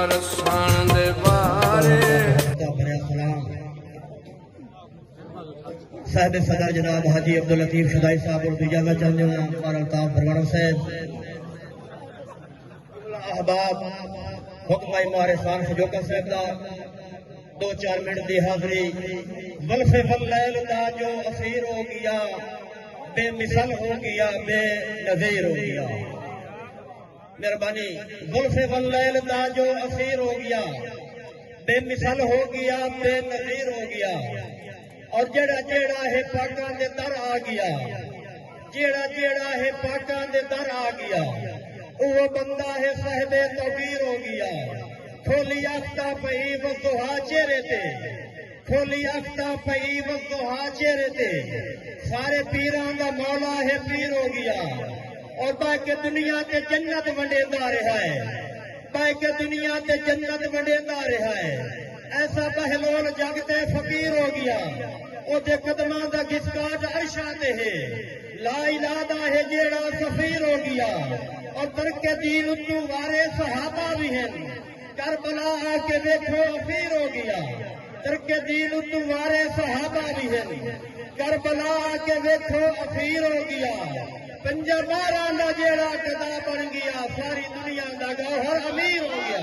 रसण दे बारे साहिब सदर जनाब हाजी अब्दुल लतीफ शुदाई साहब और इजाजत चाहते हैं और अल्ताफ बरवाना साहब अहबाब हुक्म मारे शान खजोका साहब दा 2-4 मिनट दी हाज़री वल्फे वल्लैल दा जो असीर हो गया बेमिसाल हो गया बेनज़ीर हो गया मेहरबानी वल्फे वल्लैल दा जो असीर हो गया बेमिसाल हो गया बेनज़ीर हो गया और जेड़ा जेड़ा है पाकां दे दर आ गया जेड़ा जेड़ा है पाकां दे दर आ गया वो बंदा है साहिबे तौकीर हो गया खोली आख्ता पई वज़ुहा चेहरे ते खोली आख्ता पई वज़ुहा चेहरे ते सारे पीरां दा मौला है पीर हो गया और बाकी दुनिया ते जन्नत वंडेंदा रहा है बाकी दुनिया ते जन्नत वंडेंदा रहा है ऐसा बहलोल जगते फकीर हो गया ओदे कदमां दा घिसकाट अर्शा ते है ला इलाहा दा है जेड़ा सफीर हो गया और तरके दीन उत्तू वारे सहाबा भी हैं करबला आके देखो अफीर हो गया तरके दीन उत्तू वारे सहाबा भी हैं करबला आके देखो अफीर हो गया पंजाबारां दा जेड़ा गदा बन गया सारी दुनिया दा गौहर अमीर हो गया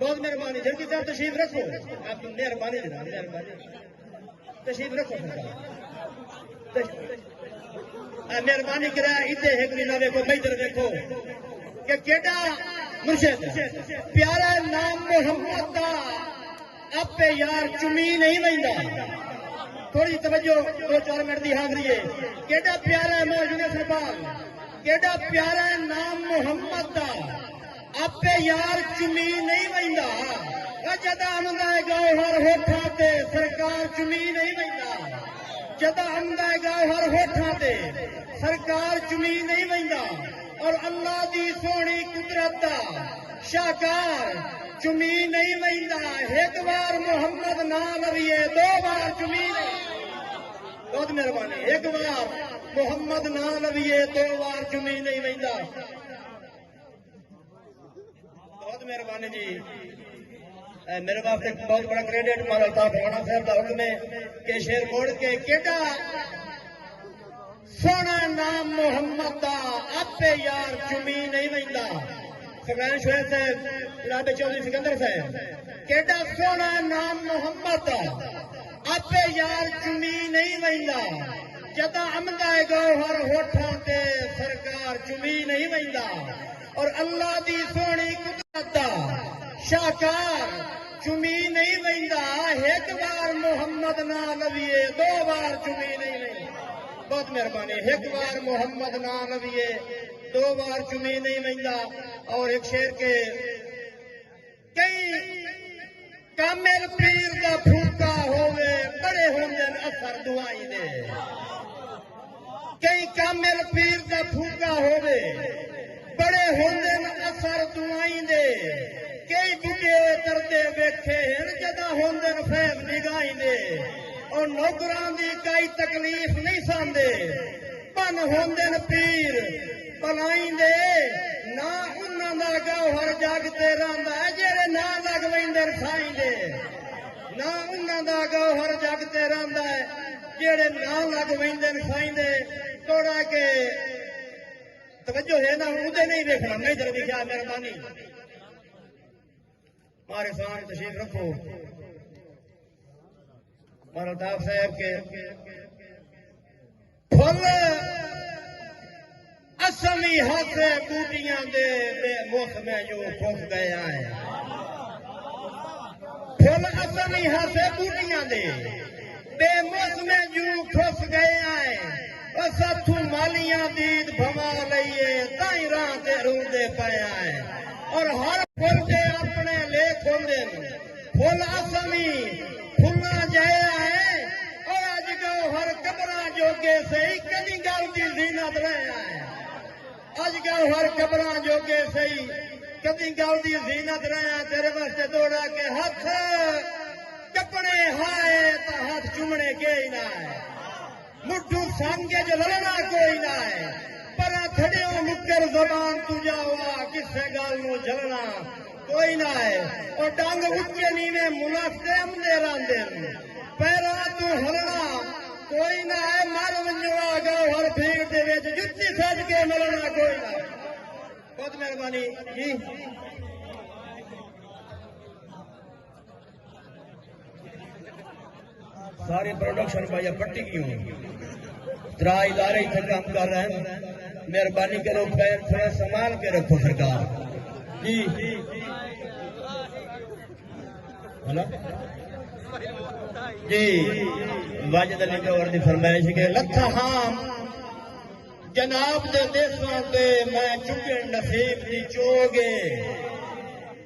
बहुत मेहरबानी जल्दी साहब तशरीफ रखो आप मेहरबानी जनाब मेहरबानी तशरीफ रखो मेहरबानी करा इतने एक मीना देखो इधर देखो कि केड़ा मुर्शिद प्यारा नाम मोहम्मद दा आपे यार चुमी नहीं वहिंदा थोड़ी तवज्जो 2-4 मिनट दी हाज़री है केड़ा प्यारा है मौजूद सरपाल केड़ा प्यारा नाम मोहम्मद दा आपे यार चुमी नहीं वहिंदा जदा आंदा है गौहर होठा ते सरकार चुमी नहीं वहिंदा जदा आंदा है गौहर होठा ते सरकार चुमी नहीं वहिंदा और अल्लाह दी सोहनी कुदरत दा शाहकार चुमी नहीं वहिंदा एक बार मोहम्मद ना लविए 2 बार चुमी नहीं बहुत मेहरबानी एक बार मोहम्मद ना लविए 2 बार चुमी नहीं वहिंदा बहुत मेहरबानी जी मेरे वास्ते बहुत बड़ा क्रेडिट मारा अल्ताफ बरवाना साहब का हुक्म है कि शेर मोड़ के केड़ा सोना नाम मोहम्मद दा आपे यार चुमी नहीं वहिंदा सरदार शोएब साहब जनाब चौधरी सिकंदर साहब केड़ा सोना नाम मोहम्मद दा आपे यार चुमी नहीं वहिंदा जदा अमदा गौहर होठां ते सरकार चुमी नहीं वहिंदा और अल्लाह दी सोहनी कुदरत दा शाहकार चुमी नहीं वहिंदा एक बार मोहम्मद ना लविए 2 बार चुमी नहीं वहिंदा बहुत मेहरबानी एक बार मोहम्मद ना लविए 2 बार चुमी नहीं वहिंदा और एक शेर के कई कामिल पीर दा फूका होवे बड़े होंदे असर दुआई दे कई कामिल पीर दा फूका होवे बड़े होंदे असर दुआई दे कई बुढ़े तरते वेखे जदा होंदे फैज निगाही दे और नौकरां दी कई तकलीफ नहीं सान्दे बन होंदे पीर भलाई दे ना उन्हां दा गौहर जागते रहिंदा जेड़े ना लग वहिंदे साईं दे ना उन्हां दा गौहर जागते रहिंदा जेड़े ना लग वहिंदे साईं दे थोड़ा के तवज्जो है ना उदे नहीं देखना मैं इधर दिखा मेहरबानी हमारे सामने तशरीफ रखो अल्ताफ साहब के फुल असमी हाथे बूटियां दे बेमुख में जो फुस गया है फुल असमी हाथे बूटियां दे बेमुख में जो फुस गया है साथू मालियां दीद भवा लइए ताई राह ते रूंदे पया है और हर फुल दे अपने लेख होंदे फुल असमी फुल्ला जाया है और अज गौहर कबरा जोगे सही कदी गल दी जीनत रहा है अज गौहर कबरा जोगे सही कदी गल दी जीनत रहा तेरे वास्ते दौड़ा के हथ कपड़े हाए तो हाथ चुमने के ही ना है मुठू सांगे जो लड़ना कोई ना है पर کھڑے ہو مکر زبان تجا ہوا کسے گال نو جلنا کوئی نہ ہے اور ڈانگ اچے نیویں منافتے دے راندے پیرا تو ہلنا کوئی نہ ہے مر ونجوا گاؤ ہر بھیڑ دے وچ جُتی سج کے ملنا کوئی نہ ہے بہت مہربانی جی سارے پروڈکشن بھائی پٹی کی ہوں ترا ادارے ہی کام کر رہے ہیں مہربانی کرو پیر تھوڑا سنبھال کے رکھو سرکار جی جی واجد علی گور دی فرمائش کہ لکھا ہام جناب دے دیساں تے میں چکن نصیب دی چوگے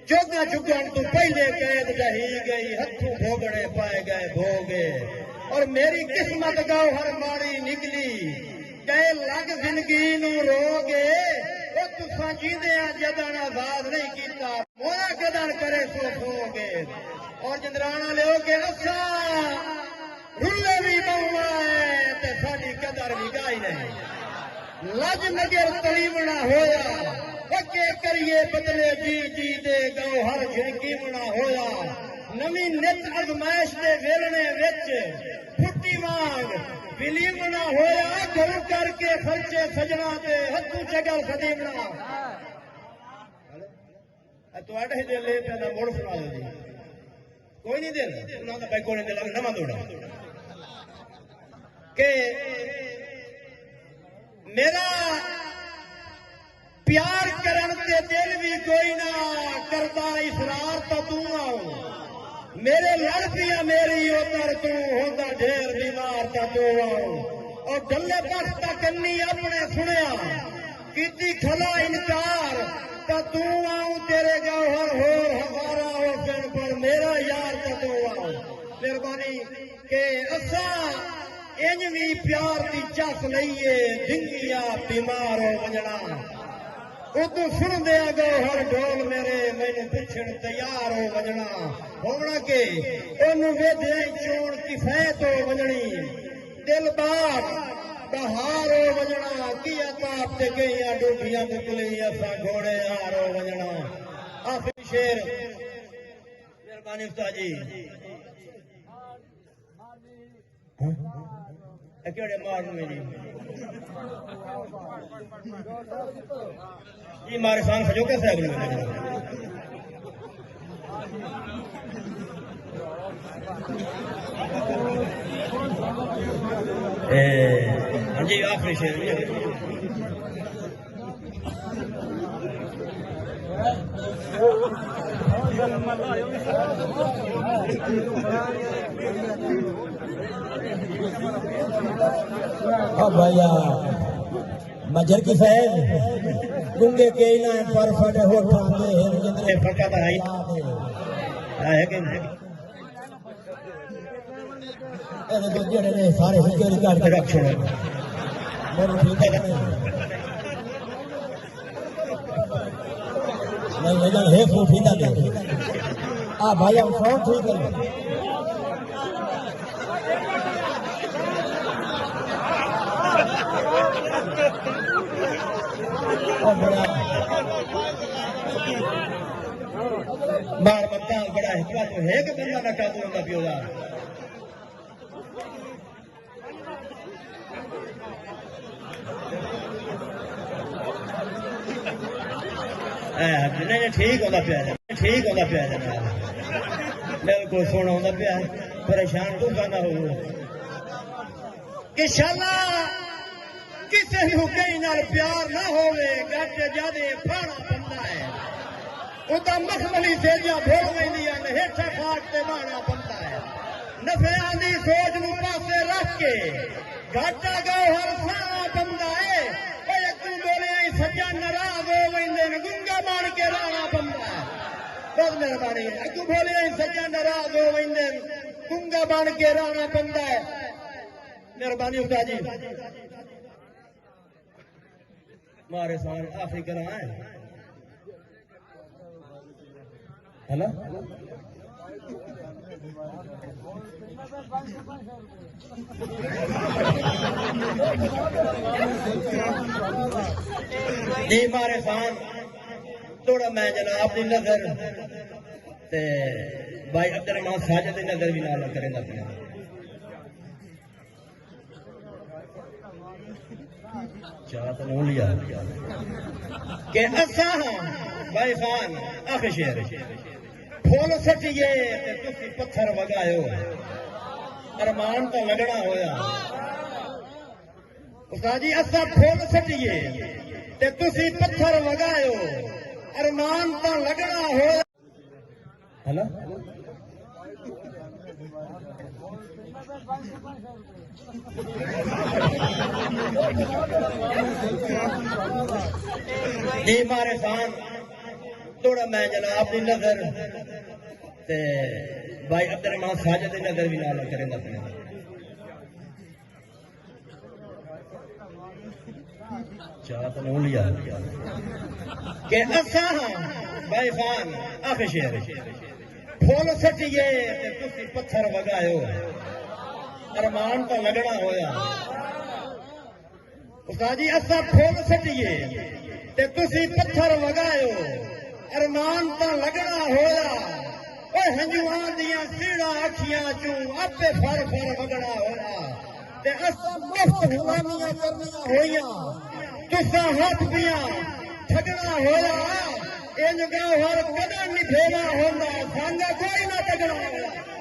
چوگا چکن تو پہلے قید رہی گئی ہتھوں بھوگڑے پائے گئے بھوگے اور میری قسمت گاؤ ہر ماری نکلی کہے لگ زندگی نو روگے وہ تساں جیندیاں جدن آزاد نہیں کیتا مولا قدر کرے سو سوگے اور جندرانا لے ہو کے اسا رلے بھی بہوائے تے ساڈی قدر بھی گائی نہیں لج مگر تلیمنا ہویا وکے کریے بدلے جی جی دے گاؤ ہر جھنکی منا ہویا نمی نت ازمائش دے ویلنے وچ پھٹی مانگ بلی منا ہویا گھر کر کے خرچے سجنا دے ہتھوں جگل سدیمنا تو اٹھ دے لے تے موڑ سنا دو جی کوئی نہیں دے انہاں دا بھائی کونے دے لگ نواں دوڑا کہ میرا پیار کرن تے دل بھی کوئی نہ کرتا اسرار تا تو آؤں میرے لڑ پیا میری اوتر تو ہوندا ڈھیر بیمار تا تو آؤں اور گلے پاس تا کنی اپنے سنیا کیتی کھلا انکار تا تو آؤں تیرے گوہر ہور ہمارا ہو پھر پر میرا یار تا تو آؤں مہربانی کہ اسا انجوی پیار دی چس لئیے دنگیا بیمار ہو وجنا ادو سن دیا گو ہر ڈول میرے میں پچھڑ تیار ہو وجنا ہونا کہ انہوں ویدھے چون کفایت ہو وجنی دل بار بہار ہو وجنا کیا تاپ تے گئیاں ڈوبیاں بکلی اسا گھوڑے ہار ہو وجنا آخری شیر مہربانی استاد جی کیڑے مارنے جی جی مارے سان سجو کیسے اگلے ہاں جی آخری شیر بھائی مجر کی فیض گنگے کے انہیں پر فٹے ہوٹھاں دے جندرے فٹا بھائی ہے کہ ایسے دو جڑے نے سارے ہکے ریکارڈ کے رکھ چھوڑے میرے ٹھیک ہے نہیں لیکن ہے فوٹی نہ دے بھائی ہم سون ٹھیک ہے بار بتا بڑا حکمت ہے کہ بندہ نہ ٹاکو ہوتا پیو دا نہیں ٹھیک ہوتا پیا ٹھیک ہوتا پیا بالکل سونا ہوتا پیا پریشان تو نہ ہو کہ شالا کسی نو کہیں نال پیار نہ ہوئے گھٹ جادے پھاڑا بنتا ہے اُتا مخملی سیجیاں بھول گئی ہیٹھا کھاٹ تے بانا بنتا ہے نفعاں دی سوچ نو پاسے رکھ کے گھاٹا گوہر سارا بنتا ہے او یکو بولے آئی سجا ناراض ہو ویندے گنگا بن کے رانا بنتا ہے بہت مہربانی یکو بولے آئی سجا ناراض ہو ویندے گنگا بن کے رانا بنتا ہے مہربانی ہوتا جی مارے سارے آخری کرا ہے جی مارے خان تھوڑا میں جناب کی نظر تے بھائی عبد الرحمان ساجد کی نظر بھی نال کریں گا چاہت نہ لیا کہ اسا بھائی خان آخ شیر پھول سٹیے تے تسی پتھر وگایو ارمان تو لگنا ہویا استاد جی اسا پھول سٹیے تے تسی پتھر وگایو ارمان تو لگنا ہویا ہے نا جی مارے خان تھوڑا میں جناب کی نظر تے بھائی عبد الرحمان ساجد کی نظر بھی نال کریں گا چاہت نہ لیا کہ اسا بھائی خان آخ شیر پھول سٹیے تے تسی پتھر وگایو ارمان تو لگنا ہویا استاد جی اسا پھول سٹیے تے تسی پتھر وگایو ارمان تو لگنا ہویا اے ہنجواں دیاں سیڑا اکھیاں چوں اپے فر فر وگنا ہویا تے اسا مفت غلامیاں کرنیاں ہوئیاں تساں ہاتھ پیاں ٹھگنا ہویا انج گاہر کدے نہیں بھیڑا ہوندا سانگا کوئی نہ ٹگنا ہویا